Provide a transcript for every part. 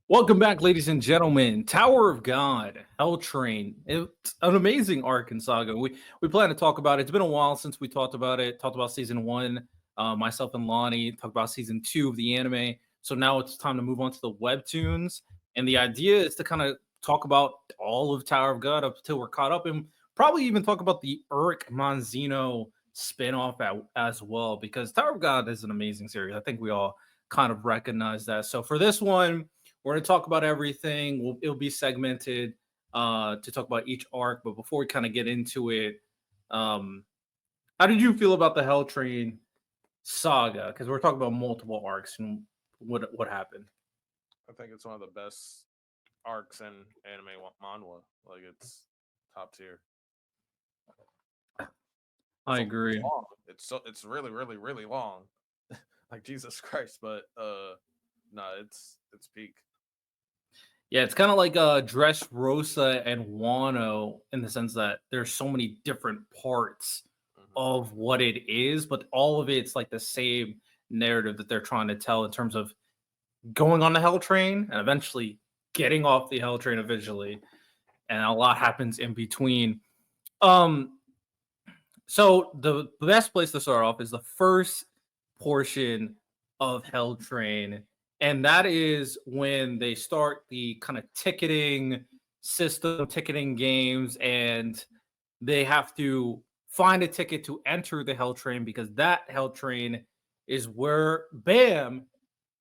Welcome back, ladies and gentlemen. Tower of God, Hell Train. It's an amazing arc and saga. We plan to talk about it. It's been a while since we talked about it. Talked about season one. Myself and Lonnie talked about season two of the anime. So now it's time to move on to the webtoons. And the idea is to kind of talk about all of Tower of God up until we're caught up, and probably even talk about the Eric Manzino spinoff as well, because Tower of God is an amazing series. I think we all kind of recognize that. So for this one, we're going to talk about everything. It'll be segmented to talk about each arc. But before we kind of get into it, um, how did you feel about the Hell Train saga? Because we're talking about multiple arcs and what happened. I think it's one of the best arcs in anime manhwa. Like it's top tier. I It's agree. long. It's really really long. Like Jesus Christ, but no, it's peak. Yeah, it's kind of like Dress Rosa and Wano in the sense that there's so many different parts Hmm. of what it is, but all of it's like the same narrative that they're trying to tell in terms of going on the Hell Train and eventually getting off the Hell Train eventually, and a lot happens in between. Um, so the best place to start off is the first portion of Hell Train, and that is when they start the kind of ticketing system, ticketing games, and they have to find a ticket to enter the Hell Train because that Hell Train is where Bam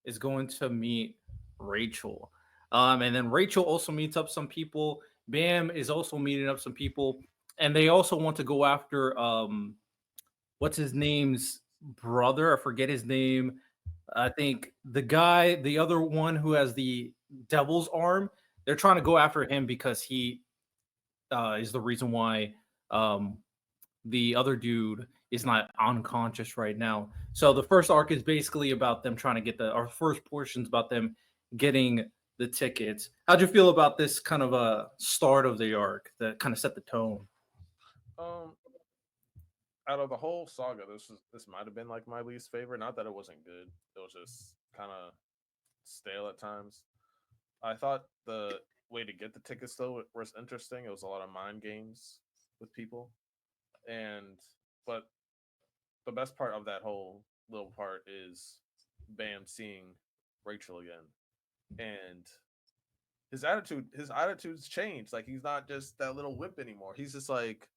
is going to meet Rachel. And then Rachel also meets up some people. Bam is also meeting up some people. And they also want to go after what's his name's brother? I forget his name. I think the guy, the other one who has the devil's arm, they're trying to go after him because he is the reason why um, the other dude is not unconscious right now. So the first arc is basically about them trying to get our first portion's about them getting the tickets. How'd you feel about this kind of a start of the arc that kind of set the tone? Um, Out of the whole saga, this might have been like my least favorite. Not that it wasn't good. It was just kind of stale at times. I thought the way to get the tickets though was interesting. It was a lot of mind games with people, and but the best part of that whole little part is Bam seeing Rachel again, and his attitude's changed. Like he's not just that little whip anymore. He's just like,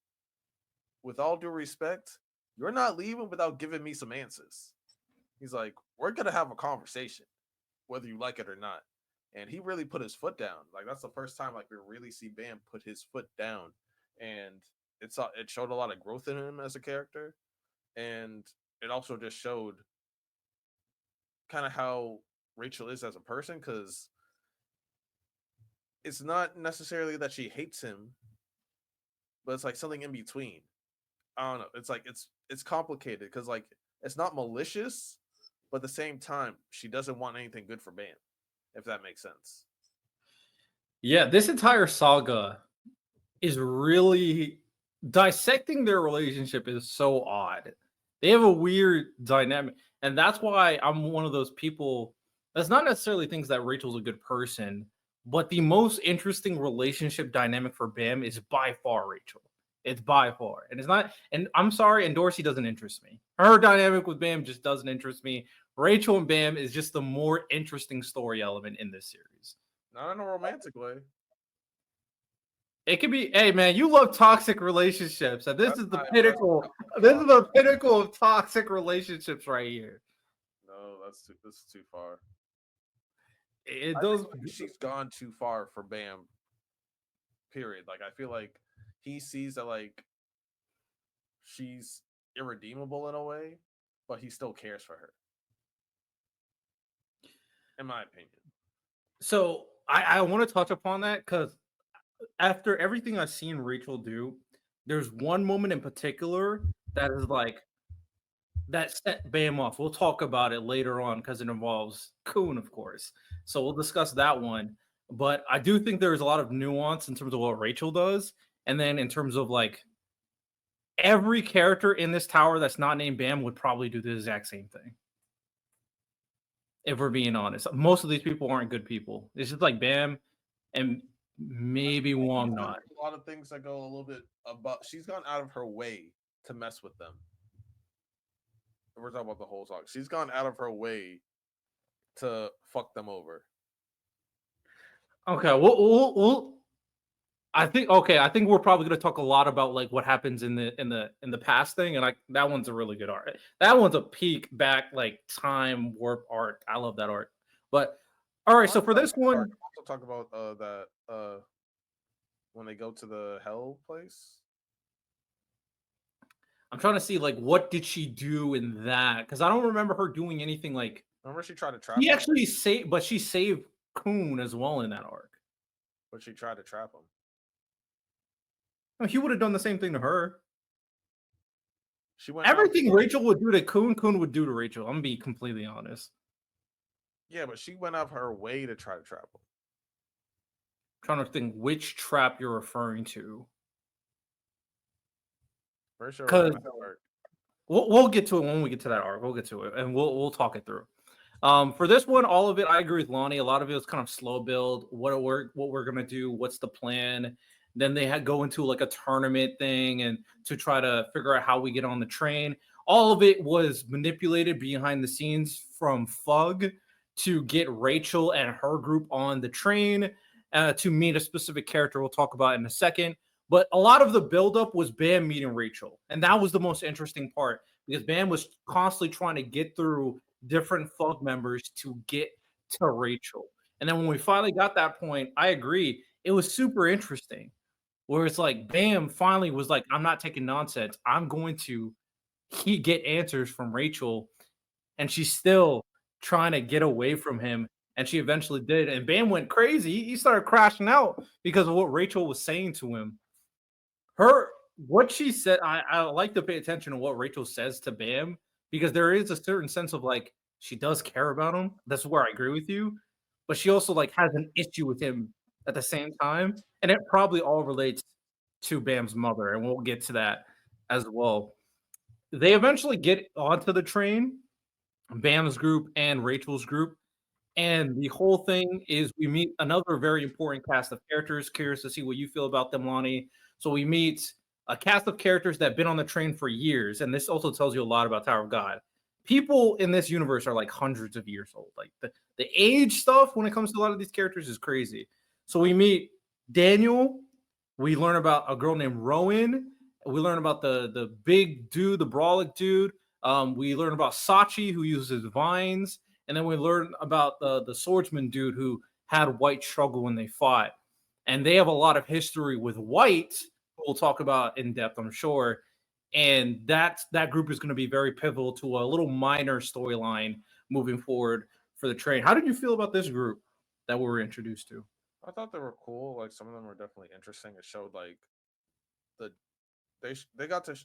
with all due respect, you're not leaving without giving me some answers. He's like, we're gonna have a conversation, whether you like it or not. And he really put his foot down. Like that's the first time like we really see Bam put his foot down, and it showed a lot of growth in him as a character, and it also just showed kind of how Rachel is as a person because it's not necessarily that she hates him, but it's like something in between. I don't know. It's like it's complicated because like it's not malicious, but at the same time she doesn't want anything good for Bam, if that makes sense. Yeah, this entire saga is really dissecting their relationship is so odd. They have a weird dynamic, and that's why I'm one of those people that's not necessarily thinks that Rachel's a good person, but the most interesting relationship dynamic for Bam is by far Rachel. It's by far, and it's not. And I'm sorry, and Dorsey doesn't interest me. Her dynamic with Bam just doesn't interest me. Rachel and Bam is just the more interesting story element in this series. Not in a romantic way. It could be, hey man, you love toxic relationships, and this That's is the not impressive. pinnacle. Come This on. is the pinnacle of toxic relationships right here. No, this is too far. It I does. think like she's gone too far for Bam. Period. Like I feel like he sees that like she's irredeemable in a way, but he still cares for her, in my opinion. So I want to touch upon that because after everything I've seen Rachel do, there's one moment in particular that is like that set Bam off. We'll talk about it later on because it involves Coon, of course. So we'll discuss that one. But I do think there is a lot of nuance in terms of what Rachel does, and then in terms of like every character in this tower that's not named Bam would probably do the exact same thing. if we're being honest. Most of these people aren't good people. It's just like Bam and maybe Wong There's not. a lot of things that go a little bit above. She's gone out of her way to mess with them. We're talking about the whole song. She's gone out of her way to fuck them over. Okay, I think I think we're probably gonna talk a lot about like what happens in the past thing, and like that one's a really good art. That one's a peak back like time warp art. I love that art. But all right, so for this one, Also talk about that when they go to the hell place. I'm trying to see like what did she do in that because I don't remember her doing anything like Remember, she tried to trap she him, actually saved, but she saved Coon as well in that arc. but she tried to trap him. He would have done the same thing to her. She went out. Everything Rachel would do to Coon, Coon would do to Rachel. I'm gonna be completely honest. Yeah, but she went out her way to try to trap him. Trying to think which trap you're referring to. For sure. Because we'll get to it when we get to that arc. We'll get to it and we'll talk it through. For this one, all of it, I agree with Lonnie. A lot of it was kind of slow build. What we're gonna do? What's the plan? Then they had go into like a tournament thing and to try to figure out how we get on the train. All of it was manipulated behind the scenes from Fug to get Rachel and her group on the train to meet a specific character we'll talk about in a second. But a lot of the buildup was Bam meeting Rachel, and that was the most interesting part because Bam was constantly trying to get through different Fug members to get to Rachel. And then when we finally got that point, I agree. It was super interesting where it's like Bam finally was like, I'm not taking nonsense. I'm going to he get answers from Rachel. And she's still trying to get away from him. And she eventually did. And Bam went crazy. He started crashing out because of what Rachel was saying to him. Her what she said, I like to pay attention to what Rachel says to Bam because there is a certain sense of like she does care about him. That's where I agree with you, but she also like has an issue with him at the same time, and it probably all relates to Bam's mother, and we'll get to that as well. They eventually get onto the train, Bam's group and Rachel's group, and the whole thing is we meet another very important cast of characters. Curious to see what you feel about them, Lonnie. So we meet a cast of characters that have been on the train for years, and this also tells you a lot about Tower of God. People in this universe are like hundreds of years old. Like the age stuff when it comes to a lot of these characters is crazy. So we meet Daniel. We learn about a girl named Rowan. We learn about the big dude, the brawlic dude. We learn about Sachi, who uses vines, and then we learn about the swordsman dude who had White struggle when they fought. And they have a lot of history with White, who we'll talk about in depth, I'm sure. And that group is going to be very pivotal to a little minor storyline moving forward for the train. How did you feel about this group that we were introduced to? I thought they were cool. Like some of them were definitely interesting. It showed like the they got to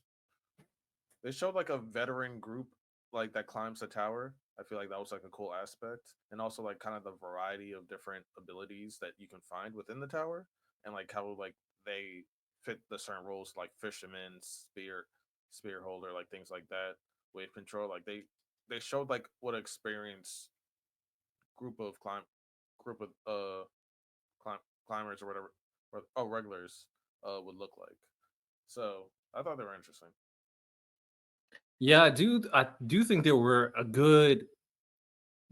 they showed like a veteran group like that climbs the tower. I feel like that was like a cool aspect, and also like kind of the variety of different abilities that you can find within the tower, and like how like they fit the certain roles like fisherman, spear holder, like things like that, wave control. Like they showed like what experience group of group of climb, climbers or whatever, or regulars would look like. So I thought they were interesting. Yeah, I do think they were a good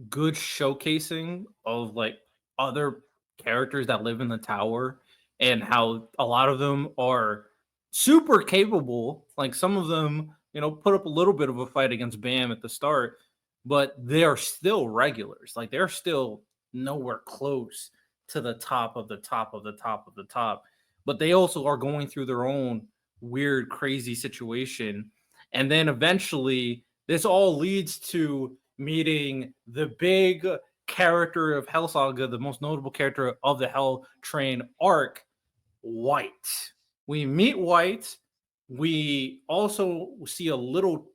showcasing of like other characters that live in the tower and how a lot of them are super capable. Like some of them, put up a little bit of a fight against Bam at the start, but they are still regulars. Like they're still nowhere close to the top of the top of the top of the top. But they also are going through their own weird, crazy situation. And then eventually, this all leads to meeting the big character of Hell Saga, the most notable character of the Hell Train arc, White. We meet White. We also see a little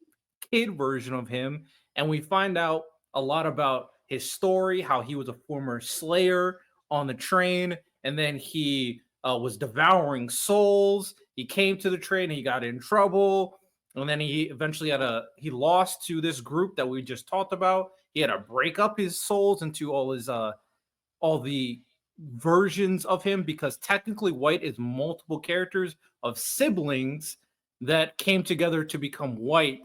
kid version of him, and we find out a lot about his story, how he was a former slayer on the train, and then he was devouring souls. He came to the train, he got in trouble, and then he eventually he lost to this group that we just talked about. he had to break up his souls into all the versions of him because technically White is multiple characters of siblings that came together to become White.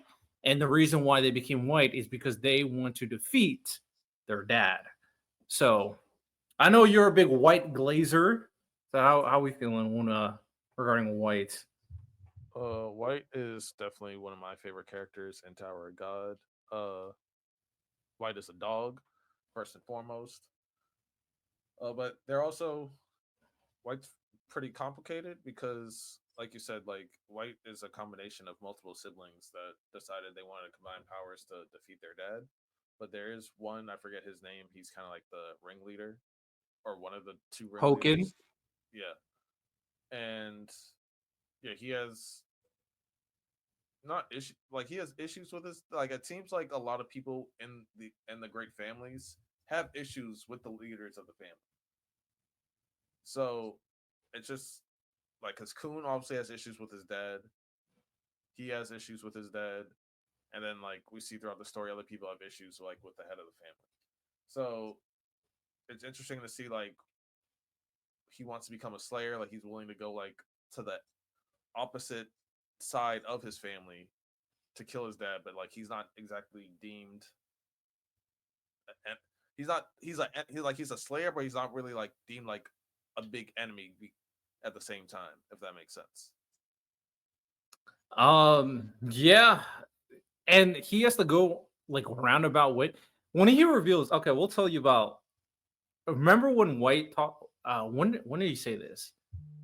And the reason why they became White is because they want to defeat their dad. So I know you're a big White glazer. So how we feeling when, regarding White? White is definitely one of my favorite characters in Tower of God. Uh, White is a dog, first and foremost. But they're also White's pretty complicated because, like you said, like White is a combination of multiple siblings that decided they wanted to combine powers to defeat their dad. But there is one, I forget his name. He's kind of like the ringleader or one of the two Hoken. ringleaders. Yeah, and yeah, he has not issue like he has issues with this. Like it seems like a lot of people in the great families have issues with the leaders of the family. So it's just like because Coon obviously has issues with his dad. He has issues with his dad, and then like we see throughout the story, other people have issues like with the head of the family. So it's interesting to see like he wants to become a slayer, like he's willing to go like to the opposite side of his family to kill his dad, but like he's not exactly deemed and he's a slayer, but he's not really like deemed like a big enemy at the same time, if that makes sense. Yeah, and he has to go like roundabout way. When he reveals, okay, we'll tell you about. Remember when White talk? When did he say this?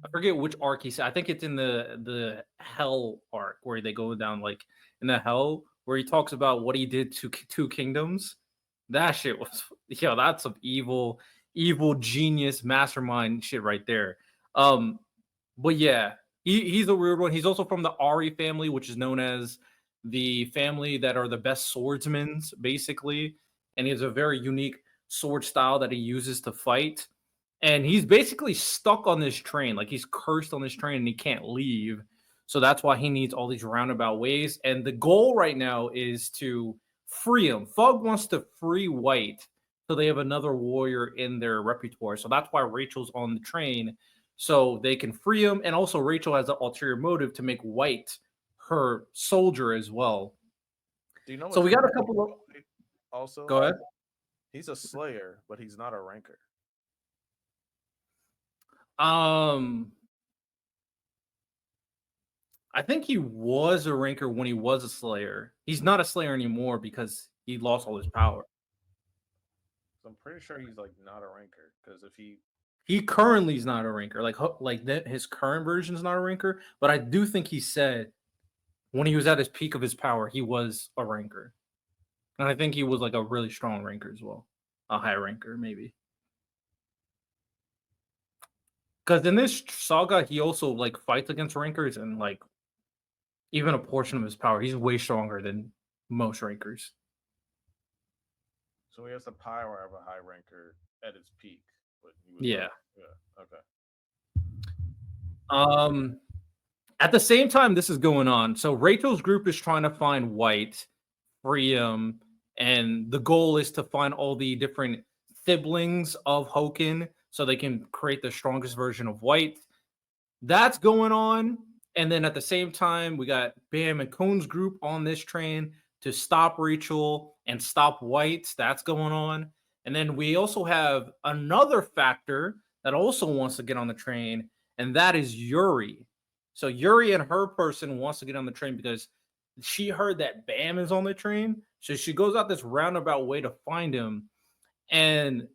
I forget which arc he said. I think it's in the Hell arc where they go down like in the Hell where he talks about what he did to Two Kingdoms. That shit was yeah, that's some evil genius mastermind shit right there. Um, but yeah, he's a weird one. He's also from the Ari family, which is known as the family that are the best swordsmen, basically. And he has a very unique sword style that he uses to fight. And he's basically stuck on this train, like he's cursed on this train and he can't leave. So that's why he needs all these roundabout ways. And the goal right now is to free him. Fug wants to free White so they have another warrior in their repertoire. So that's why Rachel's on the train so they can free him. And also, Rachel has an ulterior motive to make White her soldier as well. Do you know So what's we got a interesting couple of. about White also? Go ahead. He's a slayer, but he's not a ranker. Um, I think he was a ranker when he was a slayer. He's not a slayer anymore because he lost all his power. So I'm pretty sure he's like not a ranker because if he He currently is not a ranker. Like that, his current version is not a ranker. But I do think he said when he was at his peak of his power, he was a ranker, and I think he was like a really strong ranker as well, a high ranker maybe. Because in this saga, he also like fights against rankers and like even a portion of his power. He's way stronger than most rankers. so he has the power of a high ranker at its peak, but he was not. Yeah. Yeah. Okay. Um. At the same time, this is going on. So Rachel's group is trying to find White, free him, and the goal is to find all the different siblings of Hoken so they can create the strongest version of White. That's going on. And then at the same time, we got Bam and Cone's group on this train to stop Rachel and stop White. That's going on. And then we also have another factor that also wants to get on the train, and that is Yuri. So Yuri and her person wants to get on the train because she heard that Bam is on the train. So she goes out this roundabout way to find him. And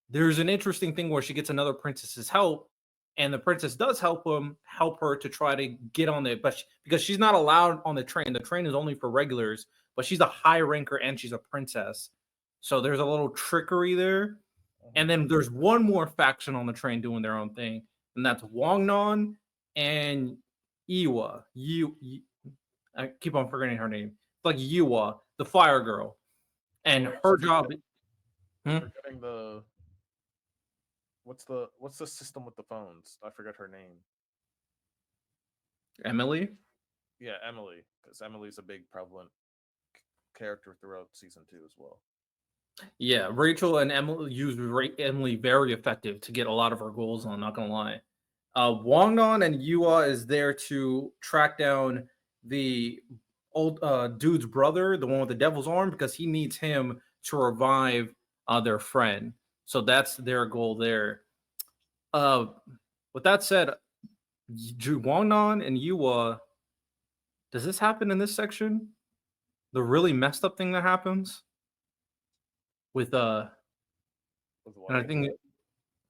there's an interesting thing where she gets another princess's help, and the princess does help her to try to get on it, but because she's not allowed on the train. The train is only for regulars, but she's a high ranker and she's a princess, so there's a little trickery there. Mhm. And then there's one more faction on the train doing their own thing, and that's Wangnon and Iwa. I keep on forgetting her name. It's like Iwa, the fire girl, So and you're her job. Hmm? forgetting the what's the system with the phones? I forget her name. Emily. Yeah, Emily, because Emily's a big prevalent character throughout season two as well. Yeah, Rachel and Emily used Emily very effective to get a lot of her goals on. Not gonna lie, Wangnan and Yua is there to track down the old dude's brother, the one with the devil's arm, because he needs him to revive their friend. So that's their goal there. Uh, with that said, Wangnan and Yua, does this happen in this section? The really messed up thing that happens with With and I White. think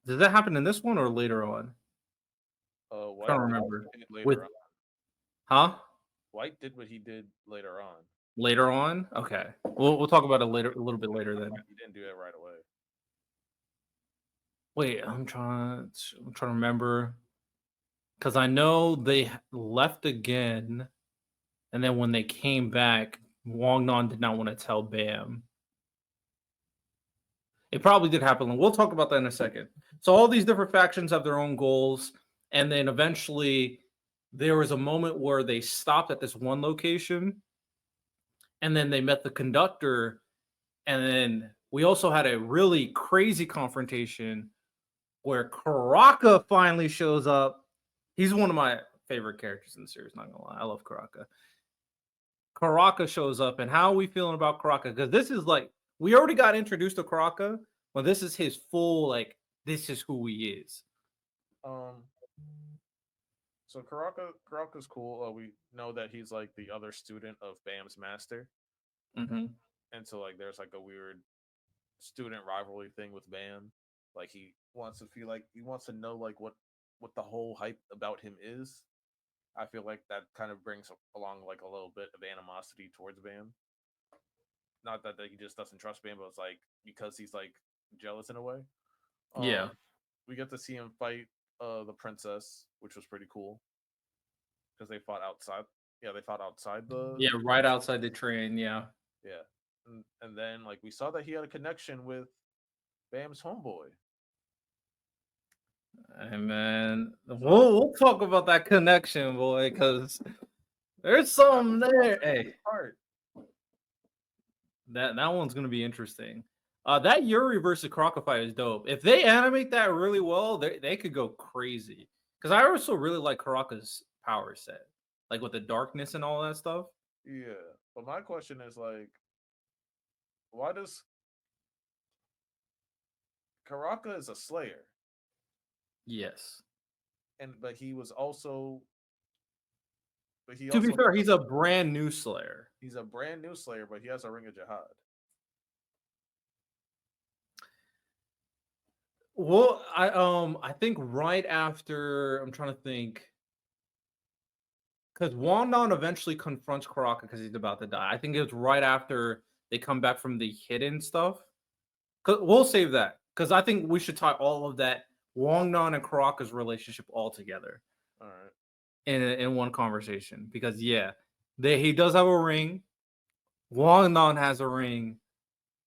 did that happen in this one or later on? Trying to White did remember. it With later on. huh? White did what he did later on. Later on? Okay. We'll talk about it later a little bit later then. He didn't do it right away. Wait, I'm trying to remember because I know they left again, and then when they came back, Wangnan did not want to tell Bam. It probably did happen. We'll talk about that in a second. So all these different factions have their own goals, and then eventually there was a moment where they stopped at this one location, and then they met the conductor, and then we also had a really crazy confrontation where Karaka finally shows up. He's one of my favorite characters in the series, not gonna lie. I love Karaka. Karaka shows up, and how are we feeling about Karaka? Because this is like we already got introduced to Karaka, but this is his full like this is who he is. Um, so Karaka's cool. We know that he's like the other student of Bam's master, Hmm. and so like there's like a weird student rivalry thing with Bam. Like he wants to feel like he wants to know like what the whole hype about him is. I feel like that kind of brings along like a little bit of animosity towards Bam. Not that he just doesn't trust Bam, but it's like because he's like jealous in a way. Yeah, We get to see him fight the princess, which was pretty cool because they fought outside. Yeah, they fought outside the yeah, right outside the train. Yeah, yeah, and then like we saw that he had a connection with Bam's homeboy. and man, So we'll talk about that connection, boy, because there's that something was the most there. crazy Hey, part. that one's gonna be interesting. That Yuri versus Crocodile is dope. If they animate that really well, they could go crazy. Because I also really like Karaka's power set, like with the darkness and all that stuff. Yeah, but my question is like, why does Karaka is a Slayer, Yes. and but he was also, but he To be also fair, he's a brand new Slayer. he's a brand new Slayer, but he has a ring of Jihad. Well, I think right after I'm trying to think because Wandon eventually confronts Karaka because he's about to die. I think it was right after they come back from the hidden stuff. 'Cause we'll save that because I think we should tie all of that Wangnan and Karaka's relationship all together All right. in one conversation. Because yeah, he does have a ring. Wangnan has a ring,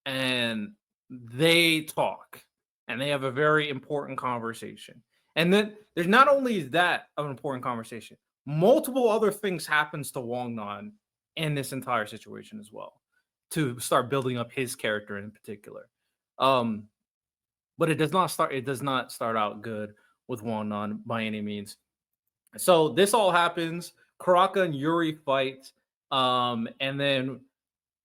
and they talk, and they have a very important conversation. And then there's not only is that an important conversation, multiple other things happens to Wangnan in this entire situation as well to start building up his character in particular. Um, but it does not start out good with Wangnan by any means. So this all happens. Karaka and Yuri fight. And then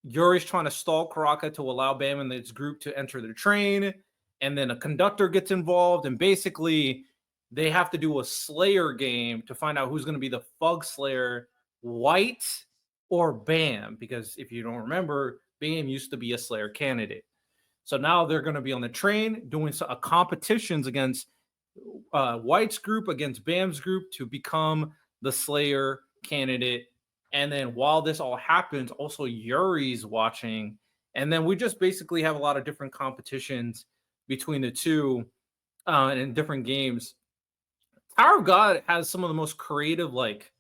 Yuri's trying to stall Karaka to allow Bam and his group to enter the train. And then a conductor gets involved. And basically, they have to do a Slayer game to find out who's going to be the Fug Slayer, White or Bam. Because if you don't remember, Bam used to be a Slayer candidate. So now they're going to be on the train doing competitions against White's group against Bam's group to become the Slayer candidate. And then while this all happens, also Yuri's watching. And then we just basically have a lot of different competitions between the two and in different games. Tower of God has some of the most creative like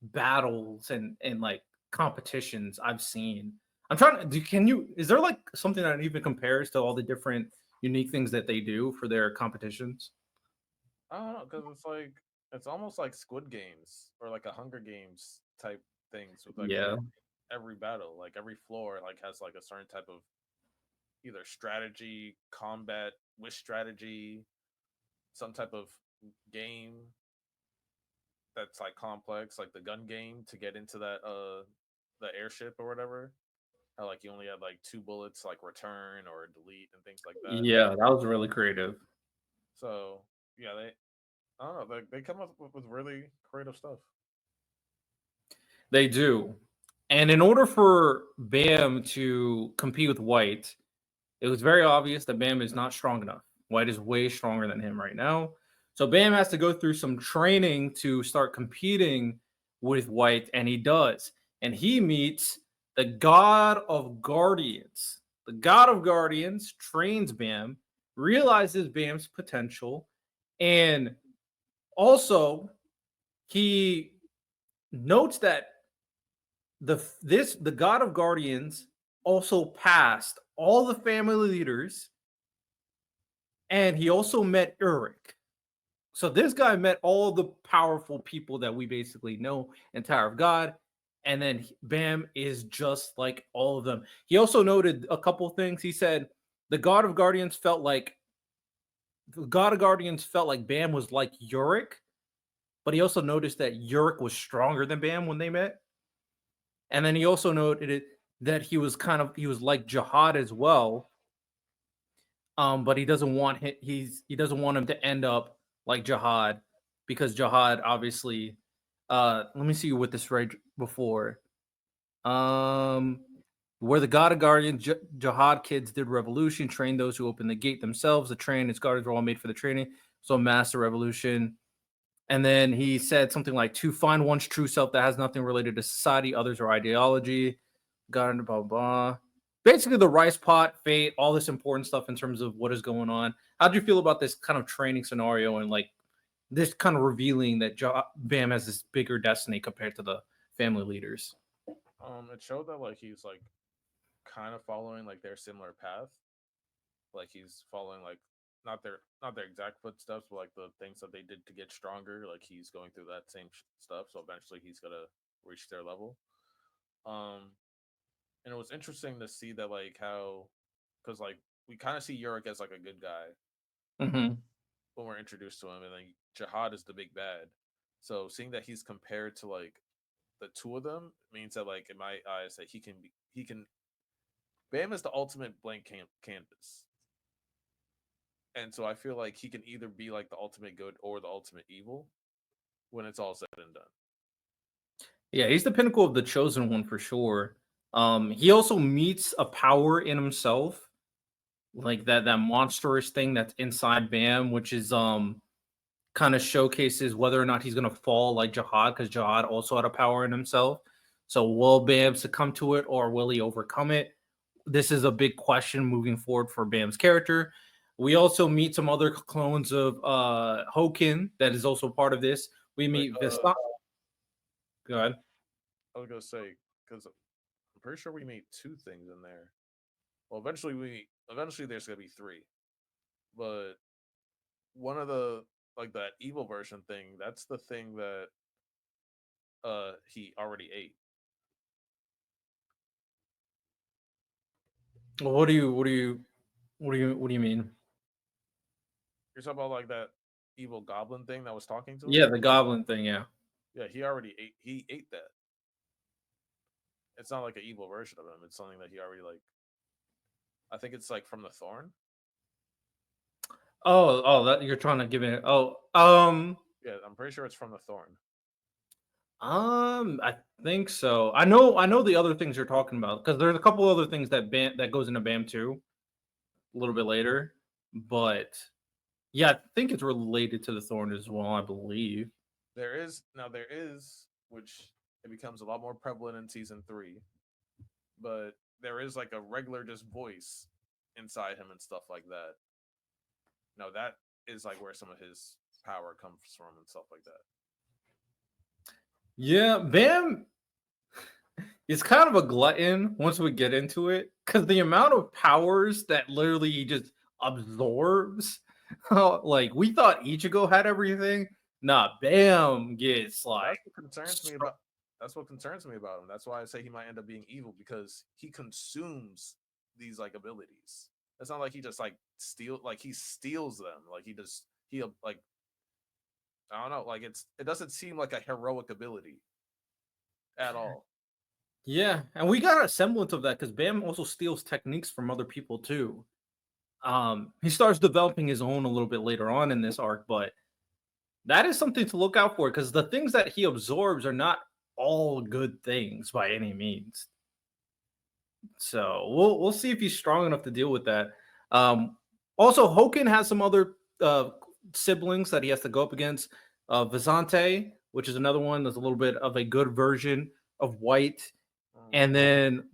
battles and like competitions I've seen. I'm trying to do. Can you? Is there like something that even compares to all the different unique things that they do for their competitions? I don't know because it's like it's almost like Squid Games or like a Hunger Games type things with like Yeah. every battle, like every floor, like has like a certain type of either strategy, combat, with strategy, some type of game that's like complex, like the gun game to get into that the airship or whatever. How like you only have like two bullets, like return or delete and things like that. Yeah, that was really creative. So yeah, they I don't know, they come up with really creative stuff. They do. And in order for Bam to compete with White, it was very obvious that Bam is not strong enough. White is way stronger than him right now. So Bam has to go through some training to start competing with White, and he does. And he meets the God of Guardians. The God of Guardians trains Bam, realizes Bam's potential, and also he notes that the God of Guardians also passed all the family leaders, and he also met Urich. So this guy met all the powerful people that we basically know in Tower of God, and then Bam is just like all of them. He also noted a couple things. He said the God of Guardians felt like Bam was like Urich, but he also noticed that Urich was stronger than Bam when they met. And then he also noted that he was like Jihad as well. But he doesn't want him to end up like Jihad, because Jihad obviously let me see what this right before. Um where the God of Guardian Jihad kids did revolution, trained those who opened the gate themselves. The train, its guardians were all made for the training. So master revolution. And then he said something like, to find one's true self that has nothing related to society, others, or ideology. God, blah, blah. Basically, the rice pot, fate, all this important stuff in terms of what is going on. How do you feel about this kind of training scenario and like this kind of revealing that Bam has this bigger destiny compared to the family leaders? It showed that like he's like kind of following like their similar path. Like he's following like not their exact footsteps, but like the things that they did to get stronger. Like he's going through that same stuff. So eventually he's gonna reach their level. Um, and it was interesting to see that like how, because like we kind of see Yurik as like a good guy Mm-hmm. when we're introduced to him, and then Jihad is the big bad. So seeing that he's compared to like the two of them means that like in my eyes that he can Bam is the ultimate blank canvas. And so I feel like he can either be like the ultimate good or the ultimate evil when it's all said and done. Yeah, he's the pinnacle of the chosen one for sure. He also meets a power in himself, like that monstrous thing that's inside Bam, which is kind of showcases whether or not he's gonna fall like Jihad, because Jihad also had a power in himself. So will Bam succumb to it, or will he overcome it? This is a big question moving forward for Bam's character. We also meet some other clones of Hokin that is also part of this. We Wait, meet Vista. Go ahead. I was gonna say because I'm pretty sure we made two things in there. Well, eventually there's gonna be three, but one of the like that evil version thing, that's the thing that he already ate. What do you mean? You're talking about like that evil goblin thing that was talking to him. Yeah, the goblin thing. Yeah. Yeah, he ate that. It's not like an evil version of him. It's something that he already like. I think it's like from the thorn. That you're trying to give it. Yeah, I'm pretty sure it's from the thorn. I think so. I know the other things you're talking about, because there's a couple other things that goes into Bam too a little bit later, but yeah, I think it's related to the thorn as well. I believe. There is, which it becomes a lot more prevalent in season three, but there is like a regular just voice inside him and stuff like that. No, that is like where some of his power comes from and stuff like that. Yeah, Bam is kind of a glutton once we get into it, because the amount of powers that literally he just absorbs. Like we thought Ichigo had everything. Nah, Bam gets Well, like. that's what concerns me about him. That's why I say he might end up being evil because he consumes these like abilities. It's not like he just like he steals them. Like he like I don't know. Like it doesn't seem like a heroic ability at all. Yeah, and we got a semblance of that because Bam also steals techniques from other people too. He starts developing his own a little bit later on in this arc, but that is something to look out for because the things that he absorbs are not all good things by any means. So we'll see if he's strong enough to deal with that. Um, Also, Hoken has some other siblings that he has to go up against. Vizante, which is another one that's a little bit of a good version of White, and Mhm. then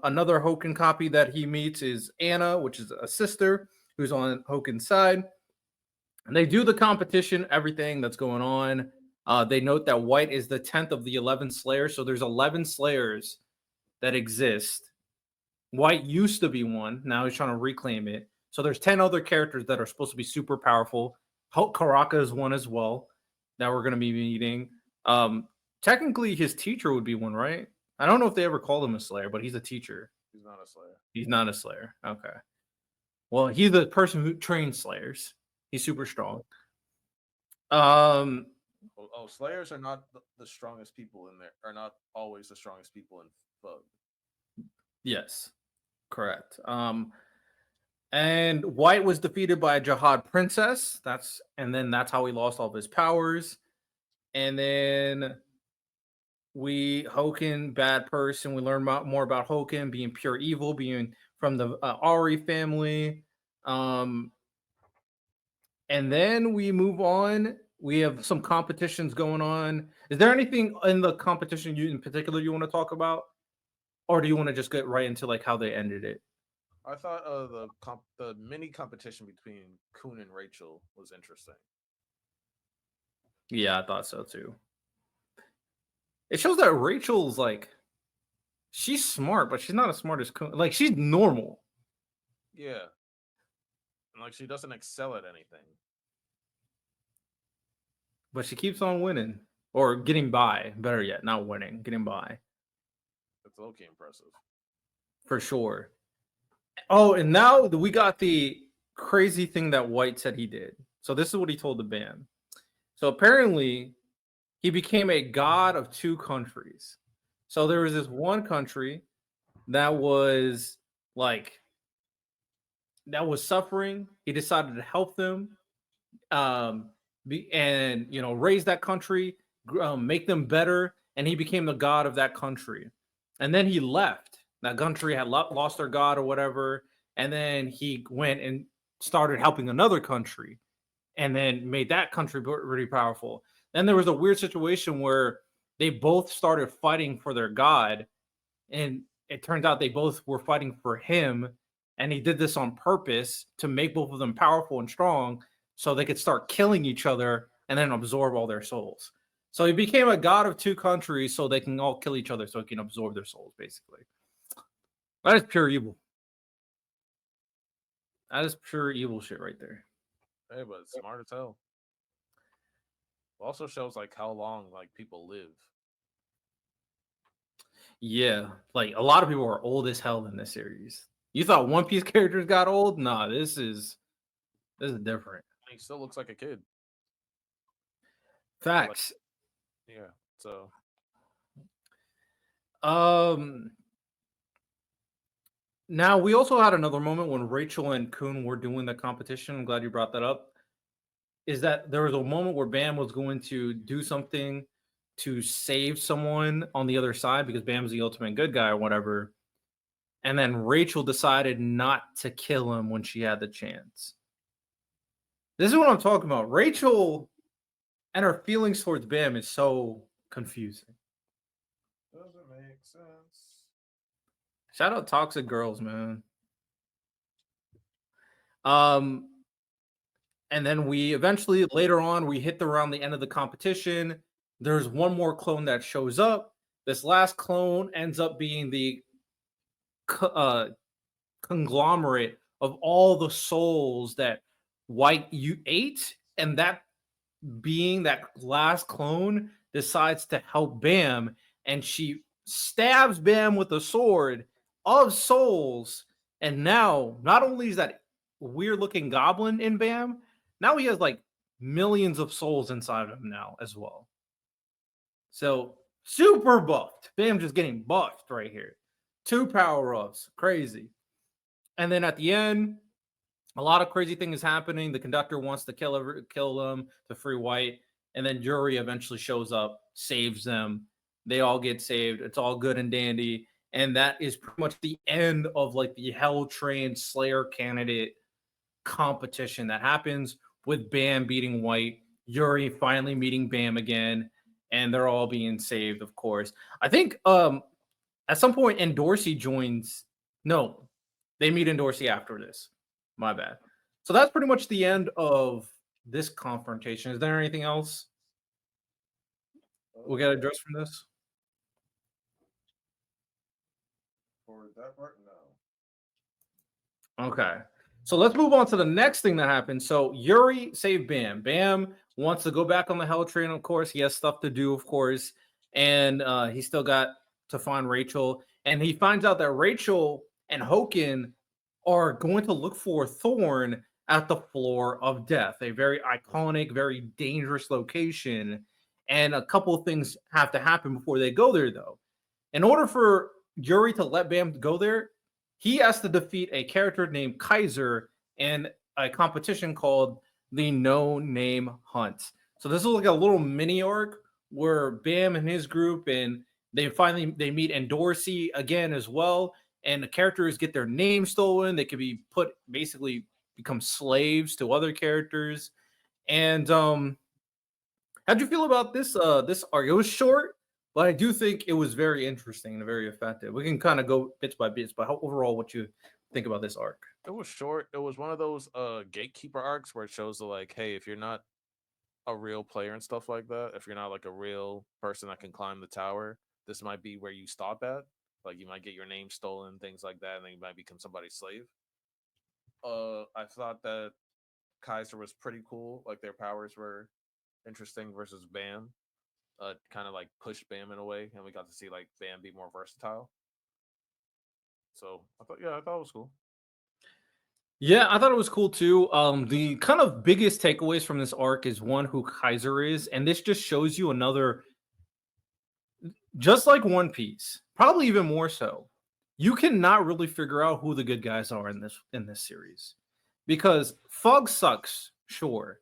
another Hoken copy that he meets is Anna, which is a sister who's on Hoken's side. And they do the competition, everything that's going on. They note that White is the 10th of the 11 Slayers. So there's 11 Slayers that exist. White used to be one. Now he's trying to reclaim it. So there's 10 other characters that are supposed to be super powerful. Hulk Karaka is one as well that we're going to be meeting. Technically, his teacher would be one, right? I don't know if they ever called him a Slayer, but he's a teacher. He's not a Slayer. He's not a Slayer. Okay. Well, he's the person who trains Slayers. He's super strong. Um, Slayers are not the strongest people in there. Are not always the strongest people in Bug. yes, correct. And White was defeated by a Jihad princess. That's how he lost all of his powers. And then we Hoken, bad person. We learn more about Hoken being pure evil, being from the Ari family. Um, and then we move on. We have some competitions going on. Is there anything in the competition in particular you want to talk about, or do you want to just get right into like how they ended it? I thought the mini competition between Kun and Rachel was interesting. Yeah, I thought so too. It shows that Rachel's like she's smart, but she's not as smart as like she's normal. Yeah, and like she doesn't excel at anything. But she keeps on winning or getting by. Better yet, not winning, getting by It's low key impressive. for sure. Oh, and now we got the crazy thing that White said he did. So this is what he told the band. So apparently, he became a god of two countries. So there was this one country that was like that was suffering. He decided to help them, and raise that country, make them better, and he became the god of that country. And then he left. That country had lost their god or whatever, and then he went and started helping another country, and then made that country really powerful. Then there was a weird situation where they both started fighting for their god, and it turns out they both were fighting for him, and he did this on purpose to make both of them powerful and strong so they could start killing each other and then absorb all their souls. So he became a god of two countries so they can all kill each other so he can absorb their souls, basically. That is pure evil. That is pure evil shit right there. Hey, but it's smart as hell. Also shows like how long like people live. Yeah, like a lot of people are old as hell in this series. You thought One Piece characters got old? Nah, this is different. He still looks like a kid. Like, Facts. yeah. So Um Now we also had another moment when Rachel and Kun were doing the competition. I'm glad you brought that up. Is that there was a moment where Bam was going to do something to save someone on the other side because Bam's the ultimate good guy or whatever. And then Rachel decided not to kill him when she had the chance. This is what I'm talking about. Rachel and her feelings towards Bam is so confusing. doesn't make sense. Shout out Toxic Girls, man. Um, and then we eventually later on we hit around the end of the competition. There's one more clone that shows up. This last clone ends up being the uh, conglomerate of all the souls that White you ate, and that being that last clone decides to help Bam, and she stabs Bam with a sword of souls, And now, not only is that weird looking goblin in Bam, now he has like millions of souls inside of him now as well. So super buffed. Bam just getting buffed right here. 2 power ups. Crazy. And then at the end, a lot of crazy things is happening. The conductor wants to kill them to free White, and then Yuri eventually shows up, saves them. They all get saved. It's all good and dandy, and that is pretty much the end of like the Hell Train Slayer candidate competition that happens with Bam beating White, Yuri finally meeting Bam again, and they're all being saved, of course. I think at some point Endorsey joins. No, they meet Endorsey after this. My bad. So that's pretty much the end of this confrontation. Is there anything else we got to address from this? For that part, no. Okay. So let's move on to the next thing that happened. So Yuri saved Bam. Bam wants to go back on the Hell Train, of course. He has stuff to do, of course. And he still got to find Rachel. And he finds out that Rachel and Hoken are going to look for Thorn at the Floor of Death, a very iconic, very dangerous location. And a couple of things have to happen before they go there, though. In order for Yuri to let Bam go there, he has to defeat a character named Kaiser in a competition called the No Name Hunt. So this is like a little mini arc where Bam and his group and they meet Endorsey again as well, and the characters get their names stolen. They could be put basically become slaves to other characters. And how'd you feel about this arc? It was short, but I do think it was very interesting and very effective. We can kind of go bits by bits, but overall, what you think about this arc? It was short. It was one of those gatekeeper arcs where it shows the like, hey, if you're not a real player and stuff like that, if you're not like a real person that can climb the tower, this might be where you stop at. Like you might get your name stolen, things like that, and then you might become somebody's slave. I thought that Kaiser was pretty cool. Like their powers were interesting versus Bam. Kind of like pushed Bam in a way, and we got to see like Bam be more versatile. So I thought it was cool. Yeah, I thought it was cool too. The kind of biggest takeaways from this arc is one, who Kaiser is, and this just shows you another, just like One Piece, probably even more so. You cannot really figure out who the good guys are in this series because Fug sucks, sure.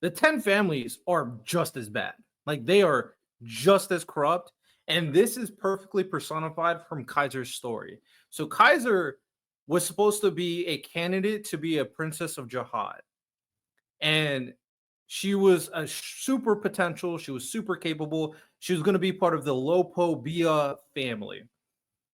The 10 families are just as bad. Like they are just as corrupt. And this is perfectly personified from Kaiser's story. So Kaiser was supposed to be a candidate to be a princess of Jihad. And she was a super potential. She was super capable. She was going to be part of the Lopo Bia family.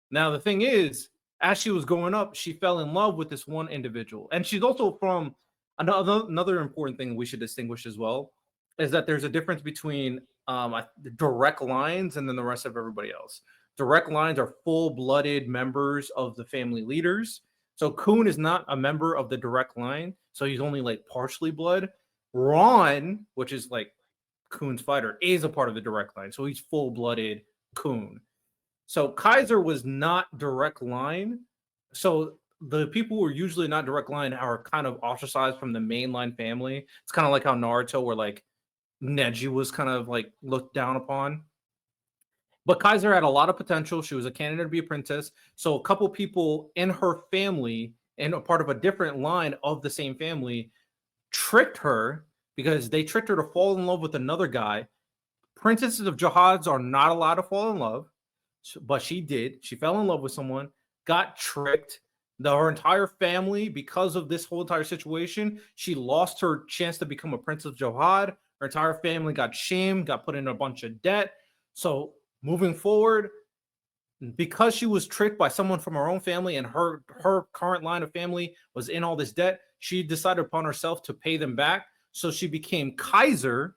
Now, the thing is, as she was growing up, she fell in love with this one individual. And she's also from another important thing we should distinguish as well is that there's a difference between the direct lines and then the rest of everybody else. Direct lines are full-blooded members of the family leaders. So Kun is not a member of the direct line, so he's only like partially blood. Ron, which is like Kun's fighter, is a part of the direct line, so he's full-blooded Kun. So Kaiser was not direct line. So the people who are usually not direct line are kind of ostracized from the mainline family. It's kind of like how Naruto, where like Neji was kind of like looked down upon. But Kaiser had a lot of potential. She was a candidate to be a princess. So a couple people in her family and a part of a different line of the same family tricked her because they tricked her to fall in love with another guy. Princesses of Jihads are not allowed to fall in love, but she did. She fell in love with someone, got tricked. Her entire family, because of this whole entire situation, she lost her chance to become a princess of Jihad. Her entire family got shamed, got put in a bunch of debt. So moving forward, because she was tricked by someone from her own family and her current line of family was in all this debt, she decided upon herself to pay them back. So she became Kaiser,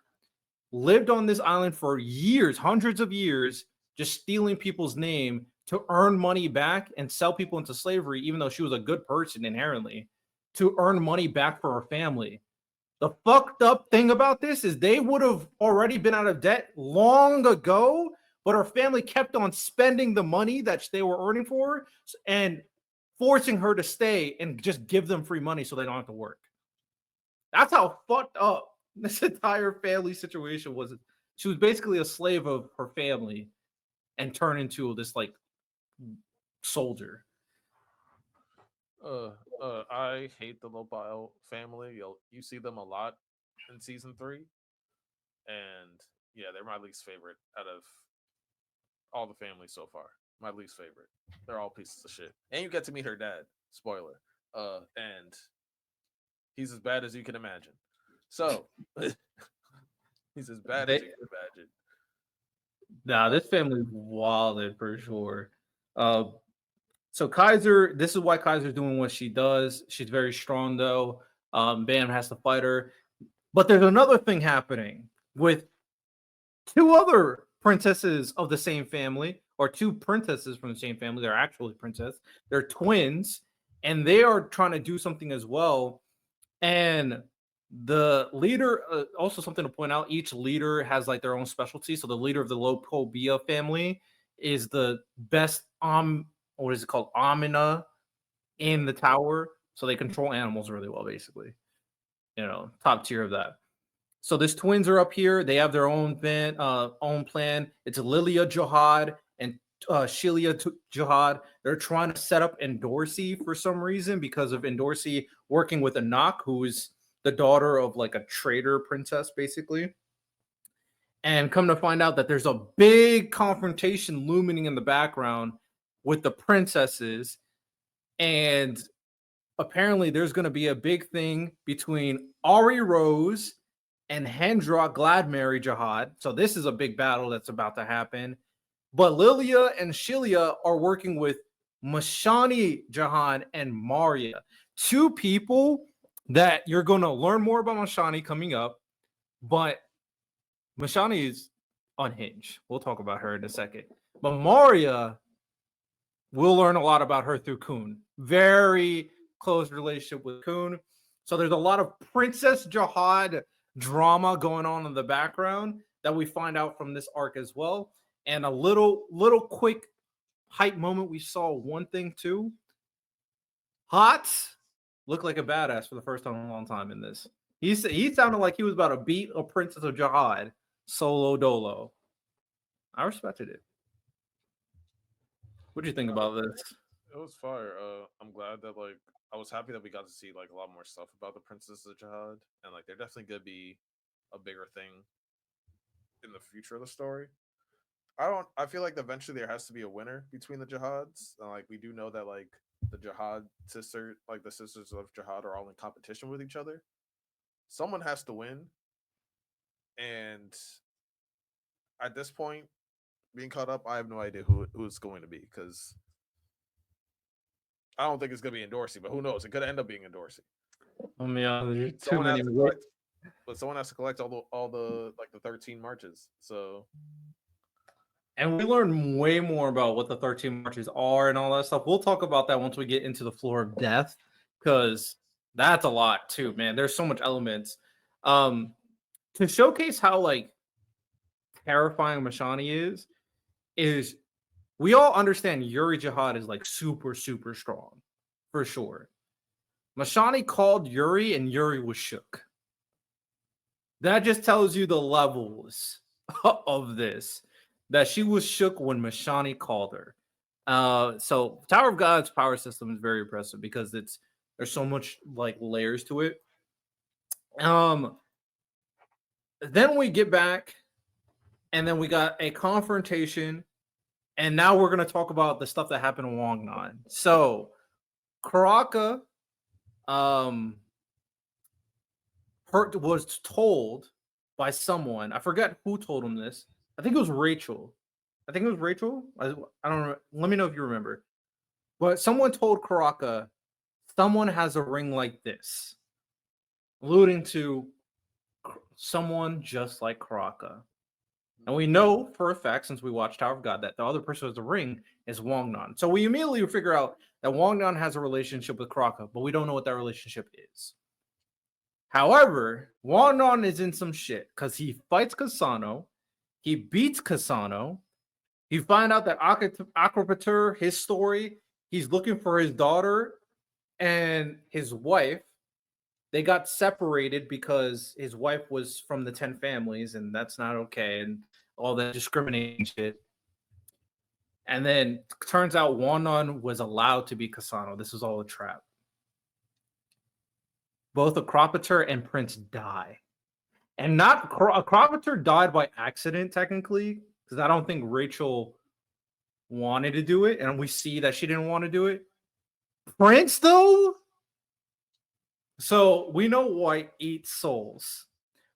lived on this island for years, hundreds of years, just stealing people's name to earn money back and sell people into slavery, even though she was a good person inherently, to earn money back for her family. The fucked up thing about this is they would have already been out of debt long ago, but her family kept on spending the money that they were earning for her. And forcing her to stay and just give them free money so they don't have to work. That's how fucked up this entire family situation was. She was basically a slave of her family and turned into this like soldier. I hate the Lopile family. You see them a lot in season 3, and yeah, they're my least favorite out of all the families so far. My least favorite. They're all pieces of shit. And you get to meet her dad. Spoiler. And he's as bad as you can imagine. So he's as bad as They, you can imagine. nah, this family wilded for sure. Uh, so Kaiser, this is why Kaiser's doing what she does. She's very strong though. Bam has to fight her. But there's another thing happening with two other princesses of the same family, or two princesses from the same family. They're actually princess. They're twins, and they are trying to do something as well. And the leader, also something to point out, each leader has like their own specialty. So the leader of the Lopobia family is the best what is it called? Amina in the tower. So they control animals really well, basically. Top tier of that. So these twins are up here. They have their own plan. It's Lilia Jihad and Shelia Jihad. They're trying to set up Endorsi for some reason because of Endorsi working with Anak, who is the daughter of like a trader princess, basically. And come to find out that there's a big confrontation looming in the background with the princesses. And apparently there's going to be a big thing between Ari Rose and Hendra Gladmary Jihad. So this is a big battle that's about to happen. But Lilia and Shilia are working with Mashani Jahan and Maria, two people that you're going to learn more about Mashani coming up. But Mashani is unhinged. We'll talk about her in a second. But Maria, we'll learn a lot about her through Kun. Very close relationship with Kun. So there's a lot of Princess Jihad drama going on in the background that we find out from this arc as well. And a little quick hype moment. We saw one thing too. Hot looked like a badass for the first time in a long time in this. He sounded like he was about to beat a Princess of Jihad solo dolo. I respected it. What do you think about this? It was fire. I'm glad that I was happy that we got to see like a lot more stuff about the Princess of Jihad, and like they're definitely gonna be a bigger thing in the future of the story. I feel like eventually there has to be a winner between the Jihads. And like we do know that like the Jihad sister, like the sisters of Jihad are all in competition with each other. Someone has to win. And at this point, being caught up, I have no idea who it's going to be because I don't think it's gonna be Endorsi, but who knows? It could end up being Endorsi. Oh man, there's too Someone many. has to collect, but someone has to collect all the like the 13 marches. So And we learn way more about what the 13 marches are and all that stuff. We'll talk about that once we get into the floor of death, because that's a lot too, man. There's so much elements. To showcase how like terrifying Mashani is we all understand Yuri Jihad is like super, super strong, for sure. Mashani called Yuri and Yuri was shook. That just tells you the levels of this. That she was shook when Mashani called her. So Tower of God's power system is very impressive because there's so much like layers to it. Then we get back, and then we got a confrontation, and now we're gonna talk about the stuff that happened in Wangnan. So Karaka, was told by someone. I forget who told him this. I think it was Rachel. I don't know. Let me know if you remember. But someone told Karaka, someone has a ring like this, alluding to someone just like Karaka. And we know for a fact, since we watched Tower of God, that the other person with the ring is Wangnan. So we immediately figure out that Wangnan has a relationship with Karaka, but we don't know what that relationship is. However, Wangnan is in some shit because he fights Kasano, he beats Kasano. You find out that Akropatur, his story, he's looking for his daughter and his wife. They got separated because his wife was from the 10 families, and that's not okay, and all that discriminating shit. And then turns out Wanon was allowed to be Kasano. This was all a trap. Both Acropater and Prince die. And not Acropater died by accident, technically, because I don't think Rachel wanted to do it, and we see that she didn't want to do it. Prince, though? So we know White eats souls.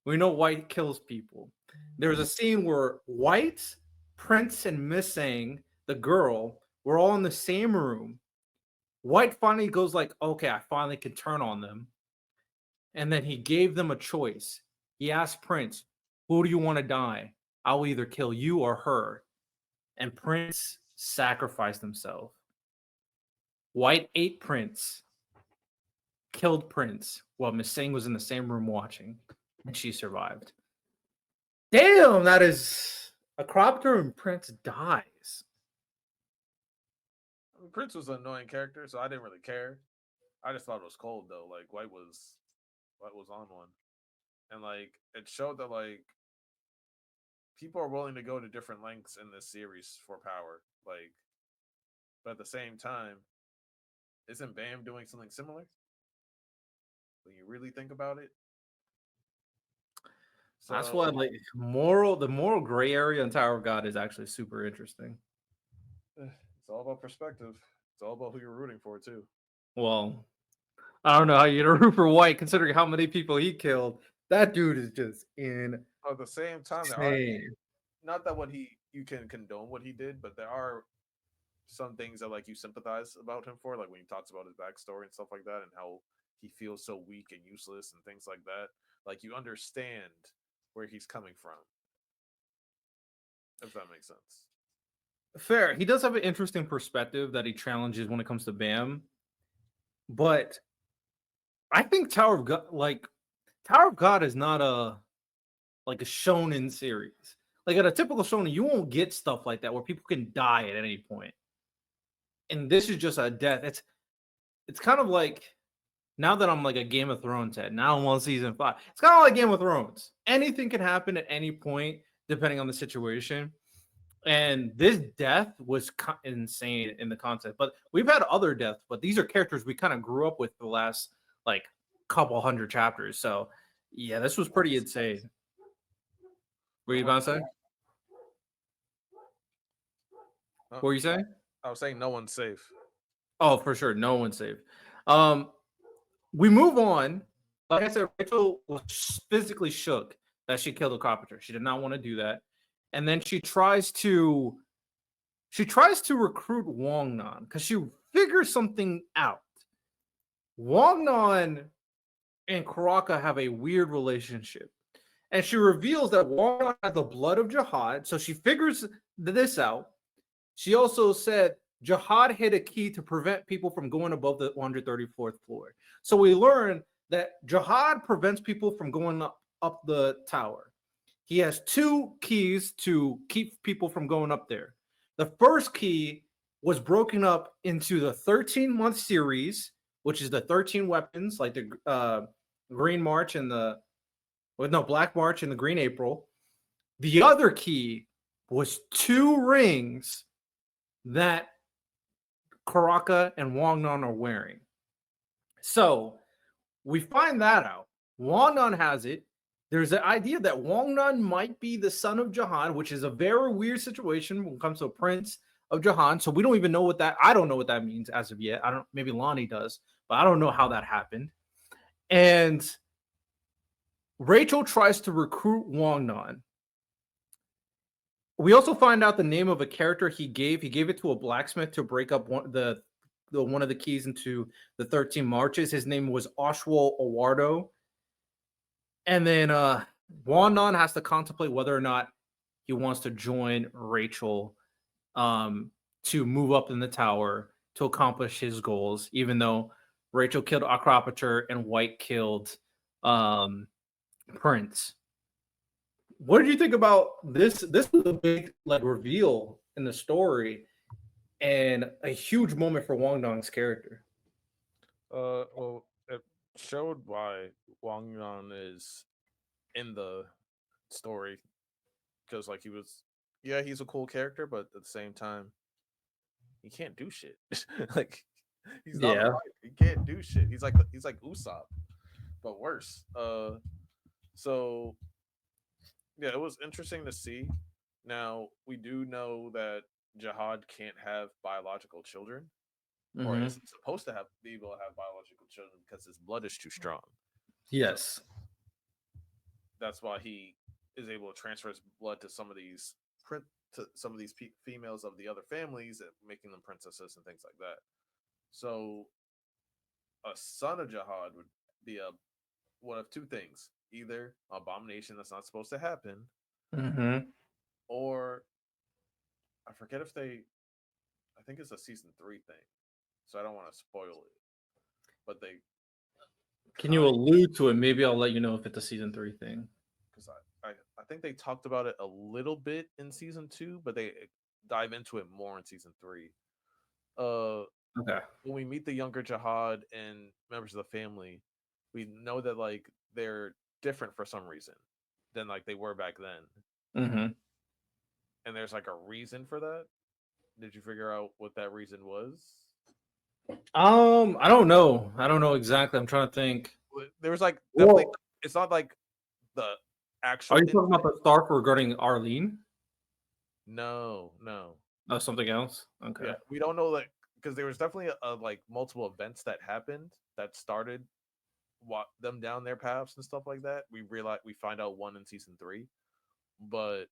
We know White kills people. There's a scene where White, Prince, and Missing, the girl, were all in the same room. White finally goes like, okay, I finally can turn on them. And then he gave them a choice. He asked Prince, who do you want to die? I'll either kill you or her. And Prince sacrificed himself. White ate Prince, killed Prince, while Miss Singh was in the same room watching, and she survived. Damn, that is a Acropater and Prince dies. I mean, Prince was an annoying character, so I didn't really care. I just thought it was cold though. Like White was on one, and like it showed that like people are willing to go to different lengths in this series for power. Like, but at the same time, isn't Bam doing something similar? When you really think about it, That's why so like the moral gray area in Tower of God is actually super interesting. it's all about perspective. It's all about who you're rooting for too. Well, I don't know how you're gonna root for White considering how many people he killed. That dude is just insane. At the same time, there are not that what he you can condone what he did, but there are some things that like you sympathize about him for, like when he talks about his backstory and stuff like that, and how he feels so weak and useless and things like that. Like you understand where he's coming from, if that makes sense. Fair. He does have an interesting perspective that he challenges when it comes to Bam. But I think Tower of God is not a shonen series. Like at a typical shonen, you won't get stuff like that where people can die at any point. And this is just a death. It's kind of like now that I'm like a Game of Thrones head, now I'm on season 5. It's kind of like Game of Thrones. Anything can happen at any point, depending on the situation. And this death was insane in the concept. But we've had other deaths, but these are characters we kind of grew up with for the last like couple hundred chapters. So yeah, this was pretty insane. What were you about to say? What were you saying? I was saying no one's safe. Oh, for sure. No one's safe. We move on. Like I said, Rachel was physically shook that she killed a carpenter. She did not want to do that. And then she tries to recruit Wong Nan because she figures something out. Wong Nan and Karaka have a weird relationship. And she reveals that Wong Nan has the blood of Jihad. So she figures this out. She also said Jihad hid a key to prevent people from going above the 134th floor. So we learn that Jihad prevents people from going up the tower. He has 2 keys to keep people from going up there. The first key was broken up into the 13-month series, which is the 13 weapons, like the Green March and Black March and the Green April. The other key was 2 rings that Karaka and Wong Nan are wearing. So we find that out. Wong Nan has it. There's the idea that Wong Nan might be the son of Jahan, which is a very weird situation when it comes to a prince of Jahan. So we don't even know what that. I don't know what that means as of yet. I don't. Maybe Lonnie does, but I don't know how that happened. And Rachel tries to recruit Wong Nan. We also find out the name of a character he gave. He gave it to a blacksmith to break up one of the keys into the 13 marches. His name was Oswald Owardo. And then Wong Nan has to contemplate whether or not he wants to join Rachel to move up in the tower to accomplish his goals, even though Rachel killed Acropater and White killed Prince. What did you think about this? This was a big reveal in the story. and a huge moment for Wong Dong's character. Well, it showed why Wang Yan is in the story because, like, he was, yeah, he's a cool character, but at the same time, he can't do shit. Like, he's not a Yeah. fighter. He can't do shit. He's like Usopp, but worse. So yeah, it was interesting to see. Now we do know that Jihad can't have biological children, or Hmm. isn't supposed to have be able to have biological children because his blood is too strong. So Yes. that's why he is able to transfer his blood to some of these females of the other families, making them princesses and things like that. So a son of Jihad would be a one of two things: either abomination that's not supposed to happen, Hmm. or I forget if they. I think it's a season 3 thing, so I don't want to spoil it. But they Can you kind allude to it? Maybe I'll let you know if it's a season three thing. because I think they talked about it a little bit in season 2, but they dive into it more in season 3. Uh, Okay. when we meet the younger Jihad and members of the family, we know that like they're different for some reason than like they were back then, Hmm. and there's like a reason for that. Did you figure out what that reason was? I don't know. I don't know exactly. I'm trying to think. There was like definitely. Well, It's not like the are actual you talking about incident. the Stark regarding Arlene? No, no. Oh, something else. Okay. Yeah, we don't know like because there was definitely like multiple events that happened that started them down their paths and stuff like that. We find out one in season 3, but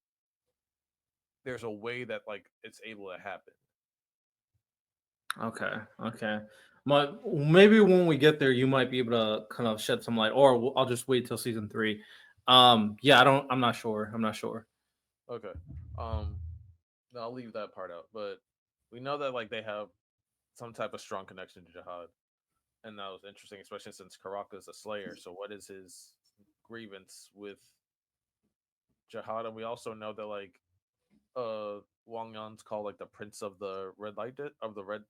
there's a way that like it's able to happen. Okay. Okay. Maybe when we get there, you might be able to kind of shed some light, or I'll just wait till season three. Yeah, I don't. I'm not sure. I'm not sure. Okay, no, I'll leave that part out. But we know that like they have some type of strong connection to Jihad, and that was interesting, especially since Karaka is a Slayer. So what is his grievance with Jihad? And we also know that like Wang Yan's called like the Prince of the Red Light of the Red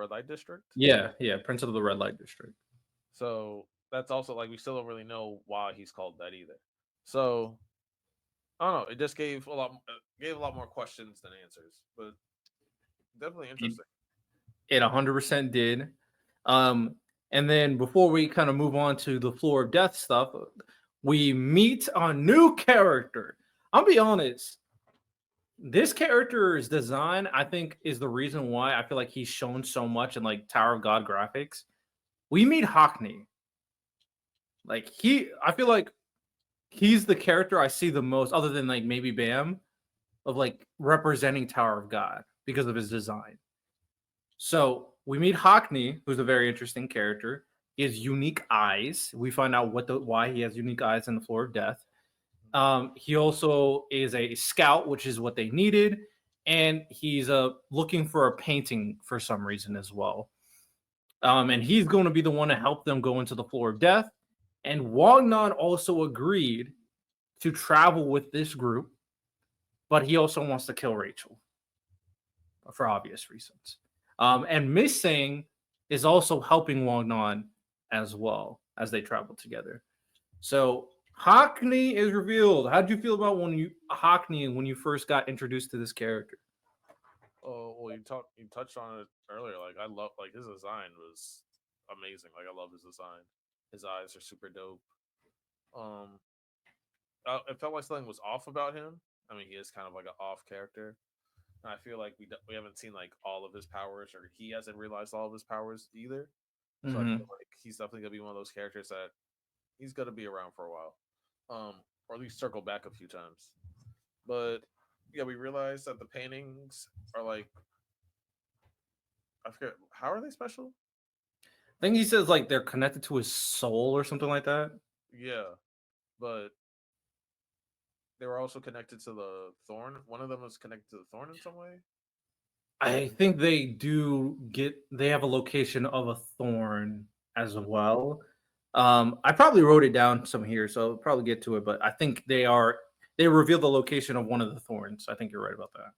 Light District. Yeah. Yeah. Prince of the Red Light District. So that's also like we still don't really know why he's called that either. So I don't know. It just gave a lot more questions than answers, but definitely It interesting. it 100% did. Um, and then before we kind of move on to the floor of death stuff, we meet a new character. I'll be honest. This character's design, I think, is the reason why I feel like he's shown so much in like Tower of God graphics. We meet Hockney. Like I feel like he's the character I see the most, other than like maybe Bam, of like representing Tower of God because of his design. So we meet Hockney, who's a very interesting character. He has unique eyes. We find out why he has unique eyes in the Floor of Death. He also is a scout, which is what they needed, and he's looking for a painting for some reason as well. And he's going to be the one to help them go into the Floor of Death. And Wang Nan also agreed to travel with this group, but he also wants to kill Rachel for obvious reasons. And Miss Sang is also helping Wang Nan as well as they travel together. So Hockney is revealed. How did you feel about Hockney when you first got introduced to this character? Oh well, you touched on it earlier. Like I love like his design was amazing. Like I love his design. His eyes are super dope. Um, it felt like something was off about him. I mean, he is kind of like an off character. And I feel like we haven't seen like all of his powers, or he hasn't realized all of his powers either. So I feel Hmm. like he's definitely gonna be one of those characters that he's gonna be around for a while, or at least circle back a few times. But yeah, we realized that the paintings are like I forget how are they special. I think he says like they're connected to his soul or something like that. Yeah, but they were also connected to the thorn. One of them was connected to the thorn in some way. I think they have a location of a thorn as Mm. well. I probably wrote it down some here, so I'll probably get to it, but I think they reveal the location of one of the thorns. I think you're right about that.